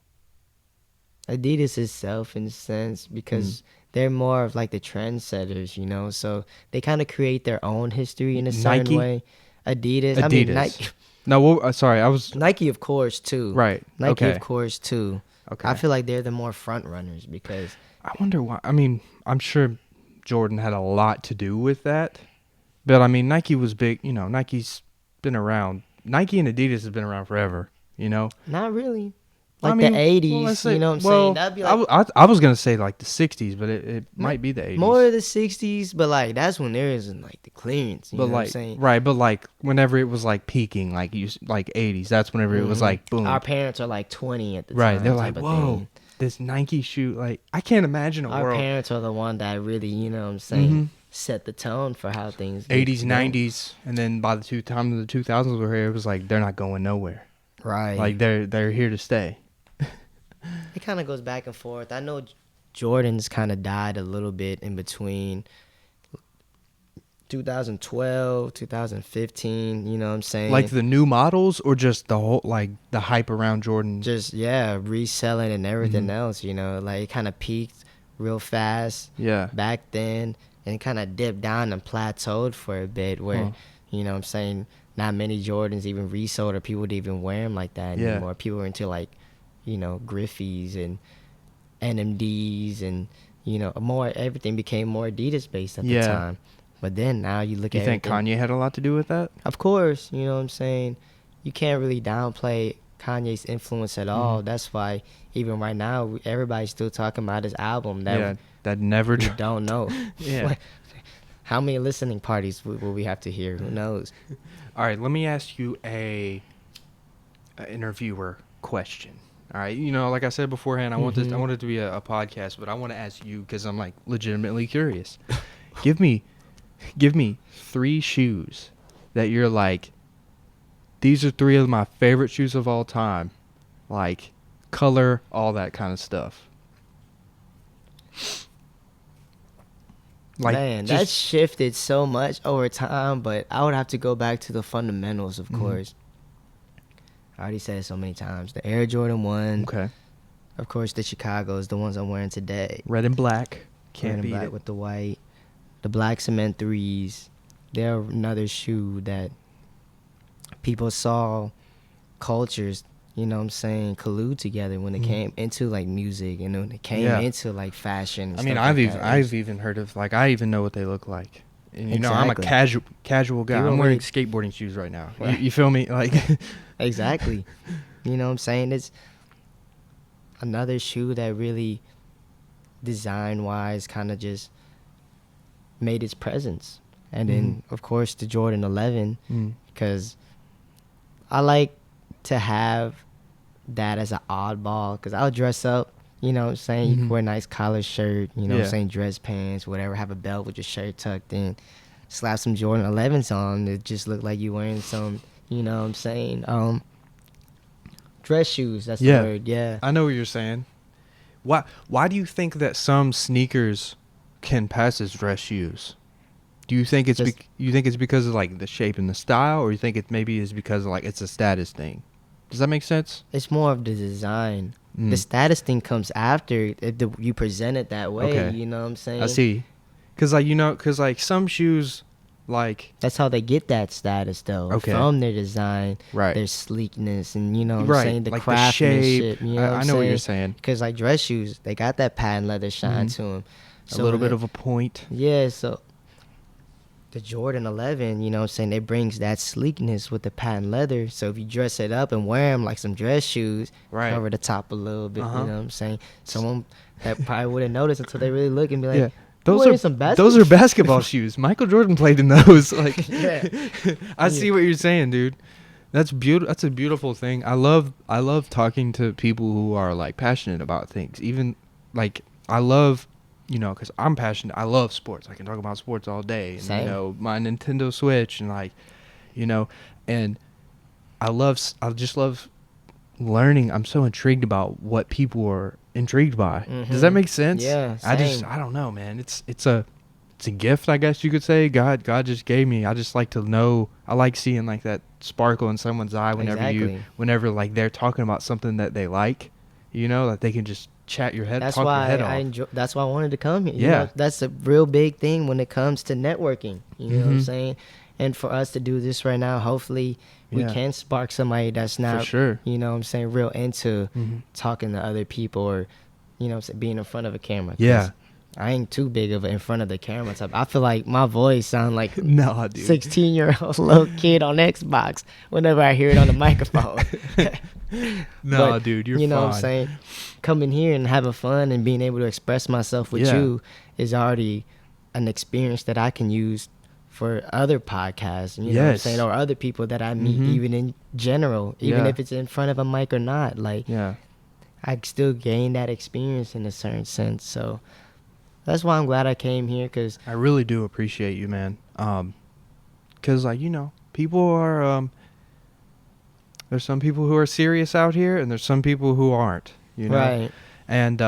S2: Adidas itself, in a sense, because they're more of like the trendsetters, you know. So they kind of create their own history in a certain way. Adidas. I mean, Nike.
S1: No, well, sorry, I was
S2: Nike, of course, too.
S1: Right.
S2: Nike, of course, too.
S1: Okay.
S2: I feel like they're the more front runners because
S1: I wonder why. I mean, I'm sure Jordan had a lot to do with that, but I mean, Nike was big. You know, Nike's been around. Nike and Adidas has been around forever. You know.
S2: Not really. Like the 80s, you know what I'm saying? That'd be like,
S1: I was gonna say like the 60s, but it might be the 80s.
S2: More of the 60s, but like that's when there isn't like the clearance. You know what I'm saying?
S1: Right, but like whenever it was like peaking, like 80s, that's whenever it was like boom.
S2: Our parents are like 20 at the time.
S1: Right, they're like, whoa, this Nike shoe. Like I can't imagine
S2: our
S1: world.
S2: Parents are the one that really, you know what I'm saying, set the tone for how things.
S1: 80s, 90s, and then by the time the 2000s were here, it was like they're not going nowhere.
S2: Right.
S1: Like they're here to stay.
S2: It kind of goes back and forth. I know Jordan's kind of died a little bit in between 2012, 2015, you know what I'm saying?
S1: Like the new models or just the whole, like the hype around Jordan?
S2: Just, reselling and everything else, you know? Like it kind of peaked real fast back then and kind of dipped down and plateaued for a bit where, you know what I'm saying, not many Jordans even resold or people would even wear them like that anymore. People were into like, you know, Griffies and NMDs and, you know, everything became more Adidas based at the time. But then now you look at
S1: You think Kanye had a lot to do with that?
S2: Of course, you know what I'm saying? You can't really downplay Kanye's influence at all. That's why even right now everybody's still talking about his album that
S1: never
S2: we don't know. How many listening parties will we have to hear? Who knows?
S1: All right, let me ask you a interviewer question. All right, you know, like I said beforehand, I want it to be a podcast, but I want to ask you because I'm like legitimately curious. Give me 3 shoes that you're like, these are 3 of my favorite shoes of all time, like color, all that kind of stuff.
S2: Like, man, that shifted so much over time, but I would have to go back to the fundamentals, of course. I already said it so many times. The Air Jordan 1.
S1: Okay.
S2: Of course, the Chicago's, the ones I'm wearing today.
S1: Red and black.
S2: Can't beat it. With the white. The black cement 3s. They're another shoe that people saw cultures, you know what I'm saying, collude together when it came into like music and when it came into like fashion. And
S1: I mean, I've even heard of, like, I even know what they look like. And, you know, I'm a casual guy. I'm wearing skateboarding shoes right now. Right. You feel me? Like
S2: exactly. You know what I'm saying? It's another shoe that really, design-wise, kind of just made its presence. And then, of course, the Jordan 11, because I like to have that as an oddball, because I'll dress up, you know what I'm saying? You can wear a nice collar shirt, you know what I'm saying, dress pants, whatever, have a belt with your shirt tucked in, slap some Jordan 11s on, it just look like you wearing some, you know what I'm saying, dress shoes, that's the word,
S1: I know what you're saying. Why do you think that some sneakers can pass as dress shoes? Do you think it's because of like the shape and the style, or you think it maybe is because of like it's a status thing? Does that make sense?
S2: It's more of the design. The status thing comes after if you present it that way. Okay. You know what I'm saying?
S1: I see. Cause like some shoes, like
S2: that's how they get that status though. Okay. From their design, right? Their sleekness, and you know what I'm saying, the like craftsmanship. You know
S1: I know what you're saying.
S2: Because like dress shoes, they got that patent leather shine to them.
S1: So a little bit of a point.
S2: Yeah. So the Jordan 11, you know what I'm saying, it brings that sleekness with the patent leather. So if you dress it up and wear them like some dress shoes, cover the top a little bit, you know what I'm saying? Someone that probably wouldn't notice until they really look and be like, those are basketball
S1: shoes. Michael Jordan played in those. Like, I see what you're saying, dude. That's beautiful. That's a beautiful thing. I love talking to people who are like passionate about things. Even like I love, you know, because I'm passionate. I love sports. I can talk about sports all day. And,
S2: Same.
S1: you know, my Nintendo Switch and like, you know, and I just love learning. I'm so intrigued about what people are intrigued by. Does that make sense?
S2: Yeah, same.
S1: I don't know, man. It's a gift, I guess you could say. God just gave me. I just like to know. I like seeing like that sparkle in someone's eye whenever like they're talking about something that they like, that they can just talk your head off.
S2: That's why I wanted to come here.
S1: Yeah.
S2: That's a real big thing when it comes to networking. You know what I'm saying? And for us to do this right now, hopefully we can spark somebody that's not,
S1: for sure.
S2: Real into talking to other people or, being in front of a camera.
S1: Yeah.
S2: I ain't too big of in front of the camera type. I feel like my voice sound like
S1: no, dude.
S2: 16-year-old little kid on Xbox whenever I hear it on the microphone.
S1: No, dude, you're fine.
S2: You know what I'm saying? Coming here and having fun and being able to express myself with you is already an experience that I can use for other podcasts, you know what I'm saying, or other people that I meet, even in general, even if it's in front of a mic or not. Like, I still gain that experience in a certain sense. So that's why I'm glad I came here, because
S1: I really do appreciate you, man. Because, like, people are, there's some people who are serious out here, and there's some people who aren't,
S2: Right.
S1: And,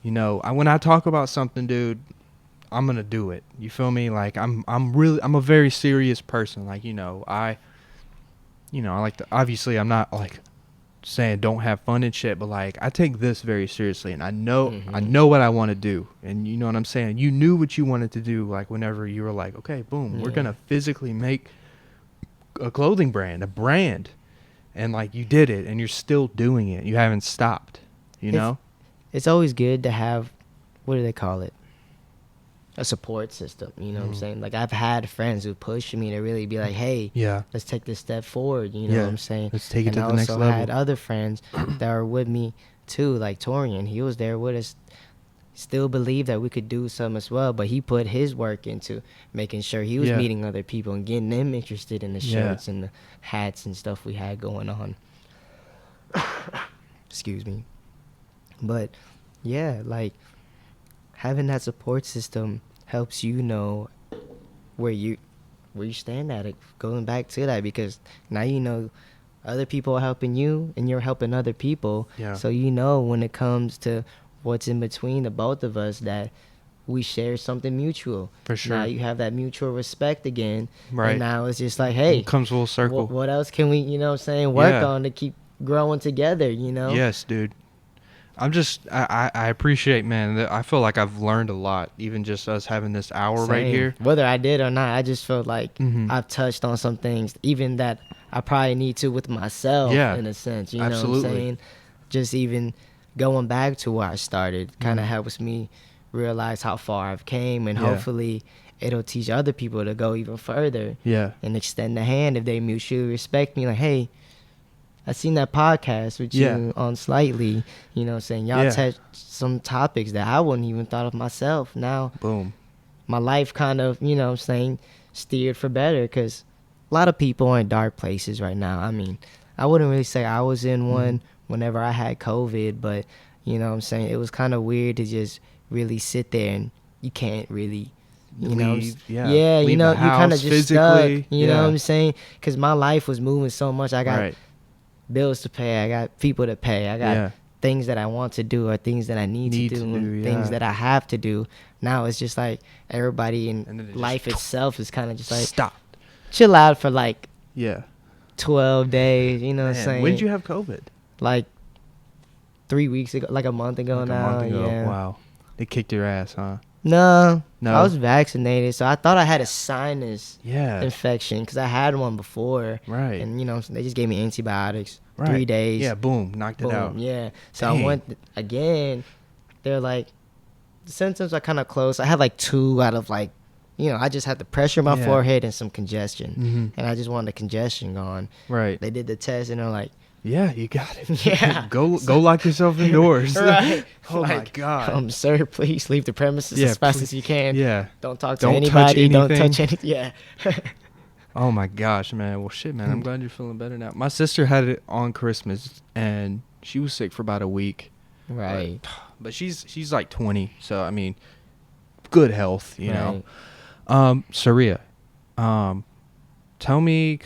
S1: when I talk about something, dude, I'm going to do it. You feel me? Like, I'm a very serious person. Like, I like to, obviously, I'm not, like, saying don't have fun and shit, but like I take this very seriously, and I know what I want to do, and you know what I'm saying. You knew what you wanted to do, like whenever you were like, okay, boom, we're gonna physically make a clothing brand, and like you did it, and you're still doing it. You haven't stopped.
S2: It's always good to have, what do they call it? A support system, you know what I'm saying? Like, I've had friends who push me to really be like, hey, let's take this step forward, you know what I'm saying?
S1: Let's take it to the next level.
S2: And I also had other friends that are with me too, like Torian. He was there with us, still believed that we could do something as well, but he put his work into making sure he was meeting other people and getting them interested in the shirts and the hats and stuff we had going on. Excuse me. But yeah, like, having that support system helps you know where you stand at it, going back to that, because now other people are helping you and you're helping other people. So when it comes to what's in between the both of us, that we share something mutual.
S1: For sure.
S2: Now you have that mutual respect again.
S1: Right.
S2: And now it's just like, hey,
S1: it comes full circle.
S2: What else can we, work on to keep growing together,
S1: Yes, dude. I appreciate, man. I feel like I've learned a lot, even just us having this hour right here.
S2: Whether I did or not, I just felt like I've touched on some things, even that I probably need to with myself, in a sense. You know what I'm saying? Just even going back to where I started kind of helps me realize how far I've came, and hopefully it'll teach other people to go even further. And extend the hand if they mutually respect me. Like, hey, I seen that podcast with you on Slightlee, saying y'all touched some topics that I wouldn't even thought of myself. Now,
S1: boom,
S2: my life kind of, steered for better, because a lot of people are in dark places right now. I mean, I wouldn't really say I was in one whenever I had COVID, but, it was kind of weird to just really sit there and you can't really,
S1: leave,
S2: you kind of just
S1: physically,
S2: stuck, you know what I'm saying? Because my life was moving so much. I got bills to pay, I got people to pay, I got things that I want to do or things that I need to do, things that I have to do. Now it's just like everybody in life itself is kind of just like,
S1: stop,
S2: chill out for like 12 days, what I'm saying?
S1: When did you have COVID?
S2: Like 3 weeks ago, like a month ago now.
S1: Wow. They kicked your ass, huh?
S2: No, I was vaccinated, so I thought I had a sinus infection because I had one before.
S1: Right.
S2: And, they just gave me antibiotics. 3 days.
S1: Yeah, boom, knocked it out.
S2: Yeah. So I went again. They're like, the symptoms are kind of close. I had like 2 out of like, I just had the pressure in my forehead and some congestion. And I just wanted the congestion gone.
S1: Right.
S2: They did the test and they're like,
S1: yeah, you got it.
S2: Yeah.
S1: Go lock yourself indoors.
S2: Right.
S1: Oh, my God.
S2: Sir, please leave the premises as fast as you can.
S1: Yeah.
S2: Don't talk to anybody. Don't touch anything. Yeah.
S1: Oh, my gosh, man. Well, shit, man. I'm glad you're feeling better now. My sister had it on Christmas, and she was sick for about a week.
S2: Right.
S1: But she's like 20, so, I mean, good health, you know. Suriya, tell me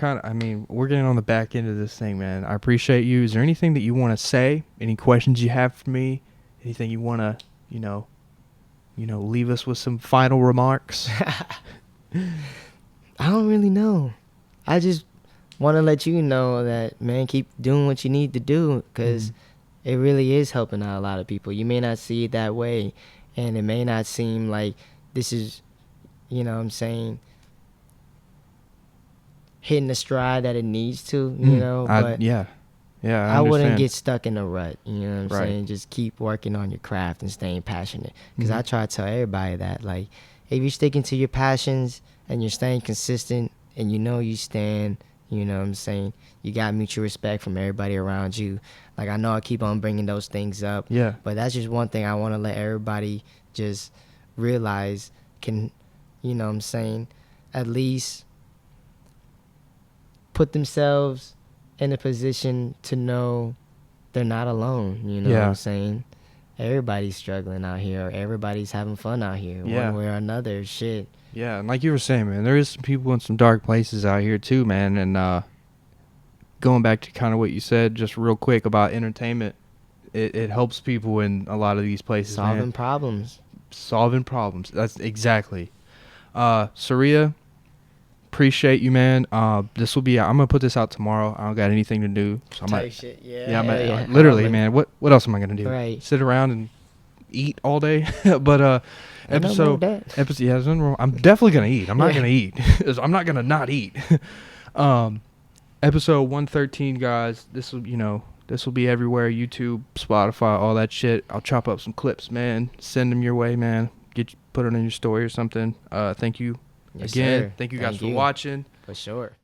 S1: we're getting on the back end of this thing, man. I appreciate you. Is there anything that you want to say? Any questions you have for me? Anything you want to, leave us with some final remarks?
S2: I don't really know. I just want to let you know that, man, keep doing what you need to do, because it really is helping out a lot of people. You may not see it that way, and it may not seem like this is, you know what I'm saying, hitting the stride that it needs to, but
S1: I
S2: wouldn't get stuck in a rut, you know what I'm saying? Just keep working on your craft and staying passionate, because I try to tell everybody that, like, if you're sticking to your passions and you're staying consistent and you stand, you know what I'm saying, you got mutual respect from everybody around you. Like, I know I keep on bringing those things up, but that's just one thing I want to let everybody just realize can, you know what I'm saying, at least put themselves in a position to know they're not alone, you know what I'm saying? Everybody's struggling out here. Everybody's having fun out here, one way or another. Shit.
S1: Yeah, and like you were saying, man, there is some people in some dark places out here too, man. And going back to kind of what you said just real quick about entertainment, it helps people in a lot of these places,
S2: Solving problems.
S1: That's exactly. Suriya, appreciate you, man. This will be. I'm gonna put this out tomorrow. I don't got anything to do. So
S2: Shit.
S1: Literally, man. What else am I gonna do?
S2: Right.
S1: Sit around and eat all day? But episode. Yeah, there's nothing wrong. I'm definitely gonna eat. I'm not gonna eat. I'm not gonna not eat. Episode 113, guys. This will be everywhere. YouTube, Spotify, all that shit. I'll chop up some clips, man. Send them your way, man. Put it in your story or something. Thank you.
S2: Yes,
S1: again.
S2: sir.
S1: Thank you guys for watching.
S2: For sure.